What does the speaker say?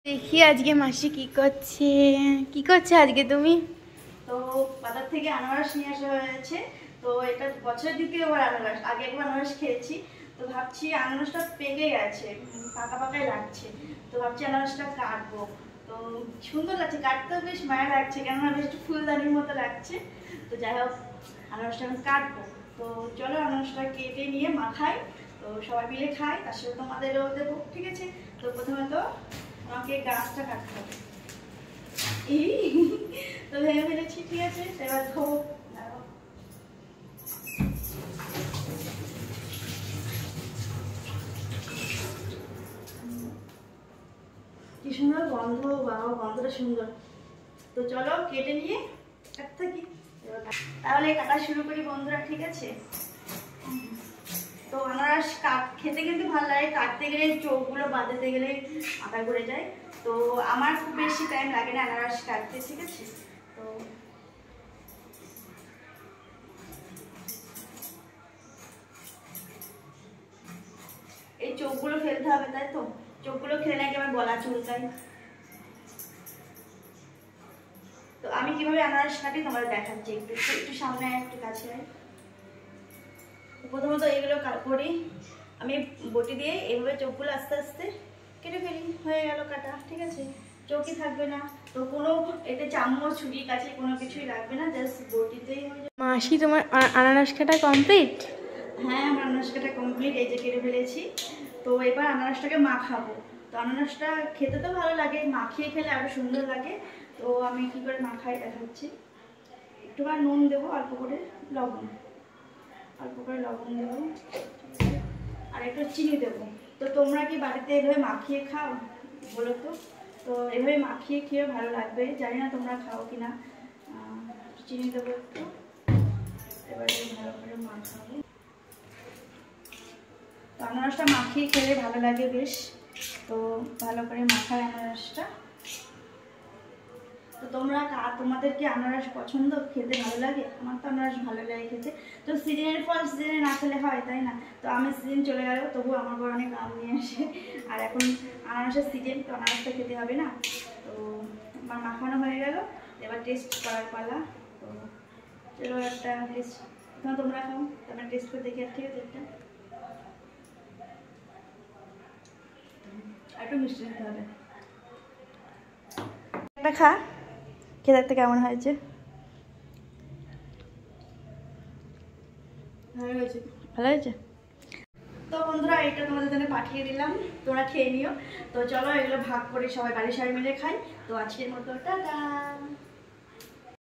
দেখি আজকে মাসি কি করছে আজকে তুমি? তো বাজার থেকে আনারস নিয়ে আসা হয়েছে। তো এটা বছরের দ্বিতীয়বার আনারস, আগে একবার আনারস খেয়েছি। তো ভাবছি আনারসটা পেকে গেছে, পাকা পাকাই লাগছে। তো ভাবছি আনারসটা কাটবো। তো সুন্দর লাগছে, কাটতেও বেশ মায়া লাগছে, কেননা বেশ একটু ফুলদানির মতো লাগছে। তো যাই হোক, আনারসটা আমি কাটবো। তো চলো আনারসটা কেটে নিয়ে মাখাই, তো সবাই মিলে খাই, তার সাথে তোমাদেরও দেবো, ঠিক আছে? তো প্রথমে তো আমাকে গাছটা কাটতে হবে। তো ভেঙে ফেলেছি, ঠিক আছে? এবার ধোবো। কি সুন্দর গন্ধ, বাবা গন্ধটা সুন্দর। তো চলো কেটে নিয়ে কাটতে থাকি। তাহলে কাটা শুরু করি বন্ধুরা, ঠিক আছে? তো আনারস খেতে কিন্তু ভালো লাগে, কাটতে গেলে চোখগুলো বাঁধাতে গেলে আঁকা করে যায়। তো আমার খুব বেশি টাইম লাগে না আনারস কাটতে, ঠিক আছে? তো এই চোখগুলো ফেলতে হবে, তাই তো? চোখগুলো খেলে নাকি আমার গলা চুলকায়। তো আমি কিভাবে আনারস কাটি তোমাদের দেখাচ্ছি, একটু একটু সামনে একটু কাছে। প্রথমত এইগুলো করি আমি বটি দিয়ে, এইভাবে চোখগুলো আস্তে আস্তে কেটে ফেলি, হয়ে গেল কাটা, ঠিক আছে? চোখই থাকবে না, তো কোনো এতে চামচ ছুরি কাছে কোনো কিছুই লাগবে না, জাস্ট বটিতেই হয়ে যাবে। মাসি তোমার আনারস কাটা কমপ্লিট? হ্যাঁ, আমার আনারস কাটা কমপ্লিট, এই যে কেটে ফেলেছি। তো এবার আনারসটাকে মাখাবো। তো আনারসটা খেতে তো ভালো লাগে, মাখিয়ে খেলে আরো সুন্দর লাগে। তো আমি কি করে মাখাই দেখাচ্ছি। একটু নুন দেবো, অল্প করে লবণ দেবো, আর একটু চিনি দেবো। তো তোমরা কি বাড়িতে এভাবে মাখিয়ে খাও বলো তো? তো এভাবে মাখিয়ে খেয়ে ভালো লাগবে, জানি না তোমরা খাও কিনা। চিনি দেবো একটু, এবারে ভালো করে মাখাবো। তো আনারসটা মাখিয়ে খেলে ভালো লাগে বেশ। তো ভালো করে মাখাই আনারসটা। তো তোমাদের কি আনারস পছন্দ, খেতে ভালো লাগে? আমার তো আনারস ভালো লাগে খেতে। তো সিজনের ফল সিজনে না খেলে হয়, তাই না? তো আমের সিজন চলে গেল, তবু আমার বড় অনেক আম নিয়ে আসে। আর এখন আনারসের সিজন, তো আনারসটা খেতে হবে না। তো আমার মাখানো হয়ে গেল, এবার টেস্ট করার পালা। তো চলো একটা টেস্ট, তোমরা খাও, তোমরা টেস্ট করে দেখি, ঠিক আছে? একটু মিষ্টি দিতে হবে। একটা খা, খেয়ে দেখতে কেমন হয়েছে। ভালো হয়েছে। তো বন্ধুরা, এটা তোমাদের জন্য পাঠিয়ে দিলাম, তোমরা খেয়ে নিও। তো চলো এগুলো ভাগ করে সবাই বাড়ির সবাই মিলে খাই। তো আজকের মতো টাটা।